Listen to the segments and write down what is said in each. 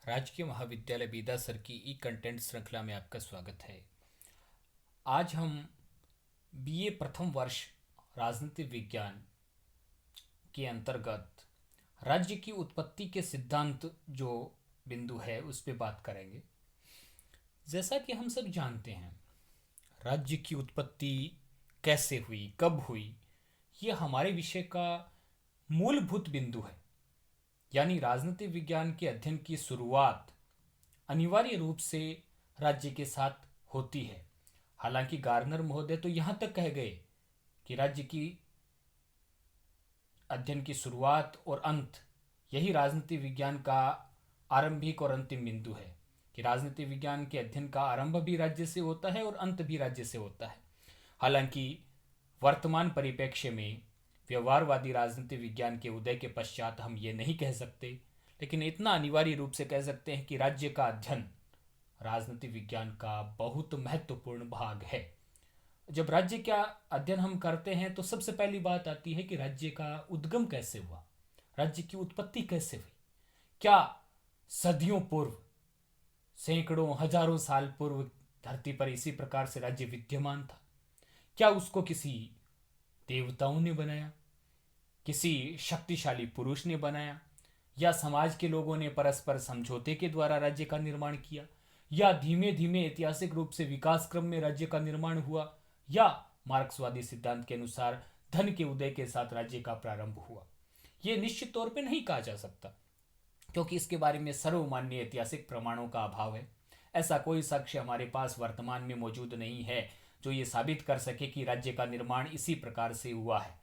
राजकीय महाविद्यालय बीदासर की ई कंटेंट श्रृंखला में आपका स्वागत है। आज हम बीए प्रथम वर्ष राजनीतिक विज्ञान के अंतर्गत राज्य की उत्पत्ति के सिद्धांत जो बिंदु है उस पर बात करेंगे। जैसा कि हम सब जानते हैं, राज्य की उत्पत्ति कैसे हुई, कब हुई, यह हमारे विषय का मूलभूत बिंदु है। यानी राजनीतिक विज्ञान के अध्ययन की शुरुआत अनिवार्य रूप से राज्य के साथ होती है। हालांकि गार्नर महोदय तो यहाँ तक कह गए कि राज्य की अध्ययन की शुरुआत और अंत यही राजनीतिक विज्ञान का आरंभिक और अंतिम बिंदु है, कि राजनीतिक विज्ञान के अध्ययन का आरंभ भी राज्य से होता है और अंत भी राज्य से होता है। हालांकि वर्तमान परिप्रेक्ष्य में व्यवहारवादी राजनीतिक विज्ञान के उदय के पश्चात हम ये नहीं कह सकते, लेकिन इतना अनिवार्य रूप से कह सकते हैं कि राज्य का अध्ययन राजनीतिक विज्ञान का बहुत महत्वपूर्ण भाग है। जब राज्य का अध्ययन हम करते हैं तो सबसे पहली बात आती है कि राज्य का उद्गम कैसे हुआ, राज्य की उत्पत्ति कैसे हुई। क्या सदियों पूर्व, सैकड़ों हजारों साल पूर्व धरती पर इसी प्रकार से राज्य विद्यमान था? क्या उसको किसी देवताओं ने बनाया, किसी शक्तिशाली पुरुष ने बनाया, या समाज के लोगों ने परस्पर समझौते के द्वारा राज्य का निर्माण किया, या धीमे धीमे ऐतिहासिक रूप से विकास क्रम में राज्य का निर्माण हुआ, या मार्क्सवादी सिद्धांत के अनुसार धन के उदय के साथ राज्य का प्रारंभ हुआ? ये निश्चित तौर पे नहीं कहा जा सकता, क्योंकि इसके बारे में सर्वमान्य ऐतिहासिक प्रमाणों का अभाव है। ऐसा कोई साक्ष्य हमारे पास वर्तमान में मौजूद नहीं है जो ये साबित कर सके कि राज्य का निर्माण इसी प्रकार से हुआ है।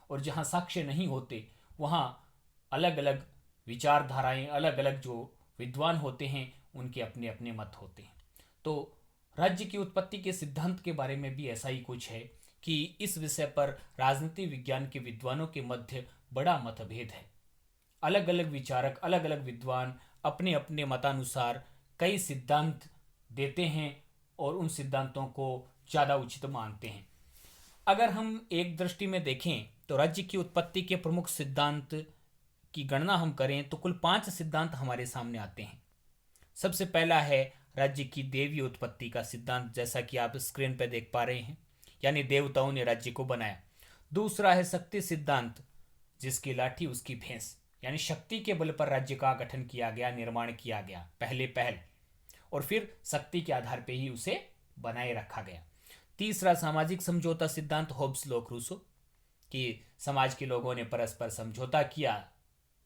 और जहाँ साक्ष्य नहीं होते वहाँ अलग अलग विचारधाराएं, अलग अलग जो विद्वान होते हैं उनके अपने अपने मत होते हैं। तो राज्य की उत्पत्ति के सिद्धांत के बारे में भी ऐसा ही कुछ है कि इस विषय पर राजनीति विज्ञान के विद्वानों के मध्य बड़ा मतभेद है। अलग अलग विचारक, अलग अलग विद्वान अपने अपने मतानुसार कई सिद्धांत देते हैं और उन सिद्धांतों को ज़्यादा उचित मानते हैं। अगर हम एक दृष्टि में देखें तो राज्य की उत्पत्ति के प्रमुख सिद्धांत की गणना हम करें तो कुल 5 सिद्धांत हमारे सामने आते हैं। सबसे पहला है राज्य की देवीय उत्पत्ति का सिद्धांत, जैसा कि आप स्क्रीन पर देख पा रहे हैं, यानी देवताओं ने राज्य को बनाया। दूसरा है शक्ति सिद्धांत, जिसकी लाठी उसकी भैंस, यानी शक्ति के बल पर राज्य का गठन किया गया, निर्माण किया गया पहले पहल, और फिर शक्ति के आधार पर ही उसे बनाए रखा गया। तीसरा सामाजिक समझौता सिद्धांत, होब्स लोक रूसो, कि समाज के लोगों ने परस्पर समझौता किया,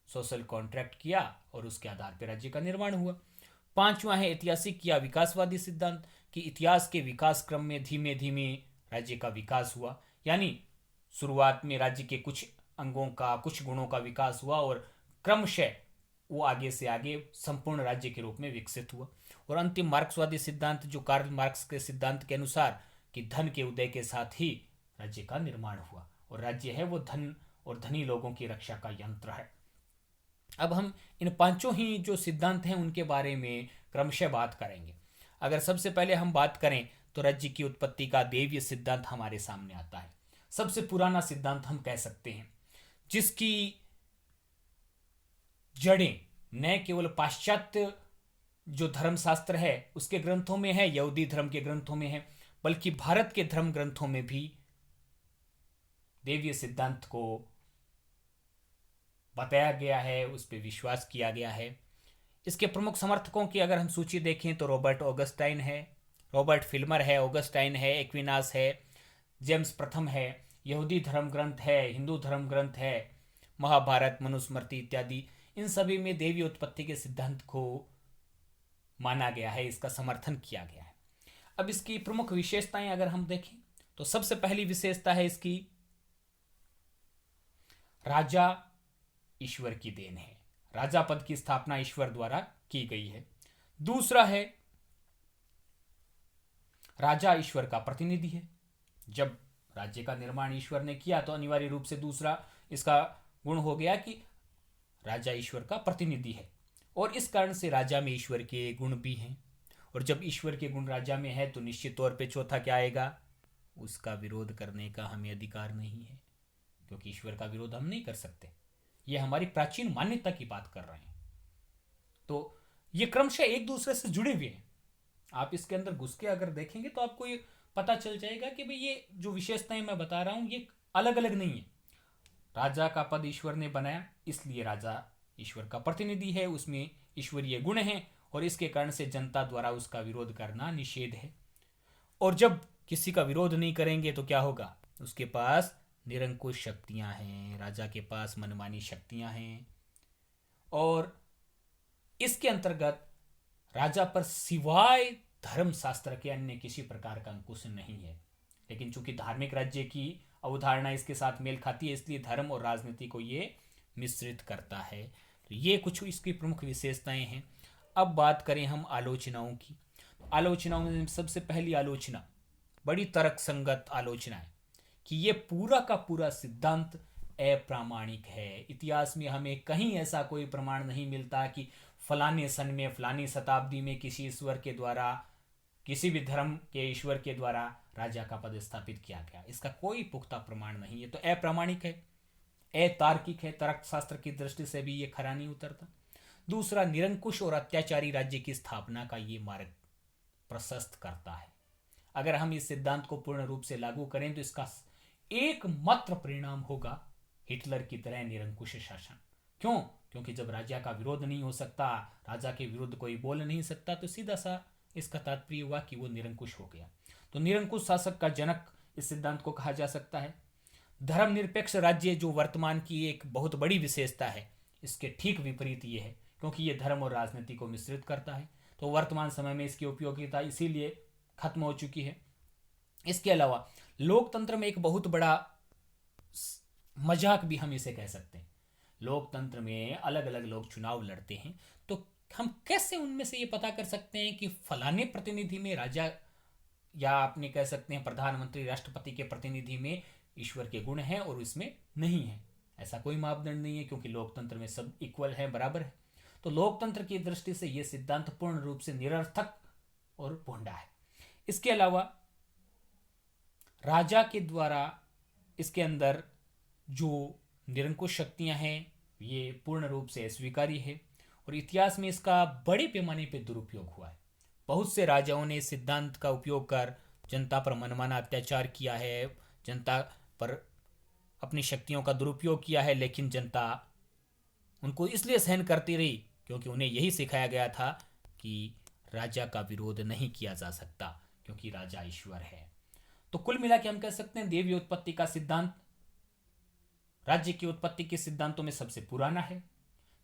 सोशल कॉन्ट्रैक्ट किया और उसके आधार पर राज्य का निर्माण हुआ। पांचवा है ऐतिहासिक या विकासवादी सिद्धांत, कि इतिहास के विकास क्रम में धीमे धीमे राज्य का विकास हुआ, यानी शुरुआत में राज्य के कुछ अंगों का, कुछ गुणों का विकास हुआ और क्रमशः वो आगे से आगे संपूर्ण राज्य के रूप में विकसित हुआ। और अंतिम मार्क्सवादी सिद्धांत, जो कार्ल मार्क्स के सिद्धांत के अनुसार कि धन के उदय के साथ ही राज्य का निर्माण हुआ, और राज्य है वो धन और धनी लोगों की रक्षा का यंत्र है। अब हम इन पांचों ही जो सिद्धांत हैं उनके बारे में क्रमशः बात करेंगे। अगर सबसे पहले हम बात करें तो राज्य की उत्पत्ति का देवीय सिद्धांत हमारे सामने आता है। सबसे पुराना सिद्धांत हम कह सकते हैं, जिसकी जड़ें न केवल पाश्चात्य जो धर्मशास्त्र है उसके ग्रंथों में है, यहूदी धर्म के ग्रंथों में है, बल्कि भारत के धर्म ग्रंथों में भी देवीय सिद्धांत को बताया गया है, उस पर विश्वास किया गया है। इसके प्रमुख समर्थकों की अगर हम सूची देखें तो रॉबर्ट ऑगस्टाइन है, रॉबर्ट फिल्मर है, ऑगस्टाइन है, एक्विनास है, जेम्स प्रथम है, यहूदी धर्म ग्रंथ है, हिंदू धर्म ग्रंथ है, महाभारत, मनुस्मृति इत्यादि। इन सभी में देवी उत्पत्ति के सिद्धांत को माना गया है, इसका समर्थन किया गया है। अब इसकी प्रमुख विशेषताएं अगर हम देखें तो सबसे पहली विशेषता है इसकी, राजा ईश्वर की देन है, राजा पद की स्थापना ईश्वर द्वारा की गई है। दूसरा है राजा ईश्वर का प्रतिनिधि है। जब राज्य का निर्माण ईश्वर ने किया तो अनिवार्य रूप से दूसरा इसका गुण हो गया कि राजा ईश्वर का प्रतिनिधि है, और इस कारण से राजा में ईश्वर के गुण भी हैं। और जब ईश्वर के गुण राजा में है तो निश्चित तौर पे चौथा क्या आएगा, उसका विरोध करने का हमें अधिकार नहीं है, क्योंकि ईश्वर का विरोध हम नहीं कर सकते। ये हमारी प्राचीन मान्यता की बात कर रहे हैं। तो ये क्रमशः एक दूसरे से जुड़े हुए हैं। आप इसके अंदर घुस के अगर देखेंगे तो आपको ये पता चल जाएगा कि भाई ये जो विशेषताएं मैं बता रहा हूं ये अलग अलग नहीं है। राजा का पद ईश्वर ने बनाया, इसलिए राजा ईश्वर का प्रतिनिधि है, उसमें ईश्वरीय गुण हैं और इसके कारण से जनता द्वारा उसका विरोध करना निषेध है। और जब किसी का विरोध नहीं करेंगे तो क्या होगा, उसके पास निरंकुश शक्तियां हैं, राजा के पास मनमानी शक्तियां हैं। और इसके अंतर्गत राजा पर सिवाय धर्म शास्त्र के अन्य किसी प्रकार का अंकुश नहीं है। लेकिन चूंकि धार्मिक राज्य की अवधारणा इसके साथ मेल खाती है, इसलिए धर्म और राजनीति को ये मिश्रित करता है। तो ये कुछ इसकी प्रमुख विशेषताएं हैं। अब बात करें हम आलोचनाओं की। आलोचनाओं में सबसे पहली आलोचना बड़ी तर्कसंगत आलोचना है कि ये पूरा का पूरा सिद्धांत अप्रामाणिक है। इतिहास में हमें कहीं ऐसा कोई प्रमाण नहीं मिलता कि फलाने सन में फलानी शताब्दी में किसी ईश्वर के द्वारा, किसी भी धर्म के ईश्वर के द्वारा राजा का पद स्थापित किया गया। इसका कोई पुख्ता प्रमाण नहीं है, तो अप्रामाणिक है, अतार्किक है, तर्कशास्त्र की दृष्टि से भी ये खरा नहीं उतरता। दूसरा, निरंकुश और अत्याचारी राज्य की स्थापना का ये मार्ग प्रशस्त करता है। अगर हम इस सिद्धांत को पूर्ण रूप से लागू करें तो इसका एकमात्र परिणाम होगा हिटलर की तरह निरंकुश शासन। क्यों? क्योंकि जब राजा का विरोध नहीं हो सकता, राजा के विरुद्ध कोई बोल नहीं सकता, तो सीधा सा इसका तात्पर्य हुआ कि वो निरंकुश हो गया। तो निरंकुश शासक का जनक इस सिद्धांत को कहा जा सकता है। धर्मनिरपेक्ष राज्य जो वर्तमान की एक बहुत बड़ी विशेषता है, इसके ठीक विपरीत ये है, क्योंकि ये धर्म और राजनीति को मिश्रित करता है। तो वर्तमान समय में इसकी उपयोगिता इसीलिए खत्म हो चुकी है। इसके अलावा लोकतंत्र में एक बहुत बड़ा मजाक भी हम इसे कह सकते हैं। लोकतंत्र में अलग अलग लोग चुनाव लड़ते हैं, तो हम कैसे उनमें से ये पता कर सकते हैं कि फलाने प्रतिनिधि में राजा, या आपने कह सकते हैं प्रधानमंत्री राष्ट्रपति के प्रतिनिधि में ईश्वर के गुण हैं और इसमें नहीं है? ऐसा कोई मापदंड नहीं है, क्योंकि लोकतंत्र में सब इक्वल है, बराबर है। तो लोकतंत्र की दृष्टि से यह सिद्धांत पूर्ण रूप से निरर्थक और भोंडा है। इसके अलावा राजा के द्वारा इसके अंदर जो निरंकुश शक्तियां हैं ये पूर्ण रूप से अस्वीकार्य है, और इतिहास में इसका बड़े पैमाने पर दुरुपयोग हुआ है। बहुत से राजाओं ने इस सिद्धांत का उपयोग कर जनता पर मनमाना अत्याचार किया है, जनता पर अपनी शक्तियों का दुरुपयोग किया है, लेकिन जनता उनको इसलिए सहन करती रही क्योंकि उन्हें यही सिखाया गया था कि राजा का विरोध नहीं किया जा सकता, क्योंकि राजा ईश्वर है। तो कुल मिला के हम कह सकते हैं देवी उत्पत्ति का सिद्धांत राज्य की उत्पत्ति के सिद्धांतों में सबसे पुराना है,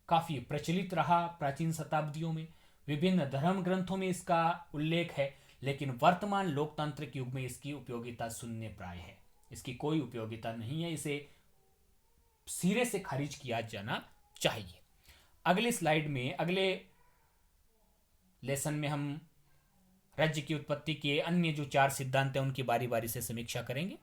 काफी प्रचलित रहा प्राचीन शताब्दियों में, विभिन्न धर्म ग्रंथों में इसका उल्लेख है, लेकिन वर्तमान लोकतांत्रिक युग में इसकी उपयोगिता शून्य प्राय है। इसकी कोई उपयोगिता नहीं है, इसे सिरे से खारिज किया जाना चाहिए। अगले स्लाइड में, अगले लेसन में हम राज्य की उत्पत्ति के अन्य जो 4 सिद्धांत हैं उनकी बारी बारी से समीक्षा करेंगे।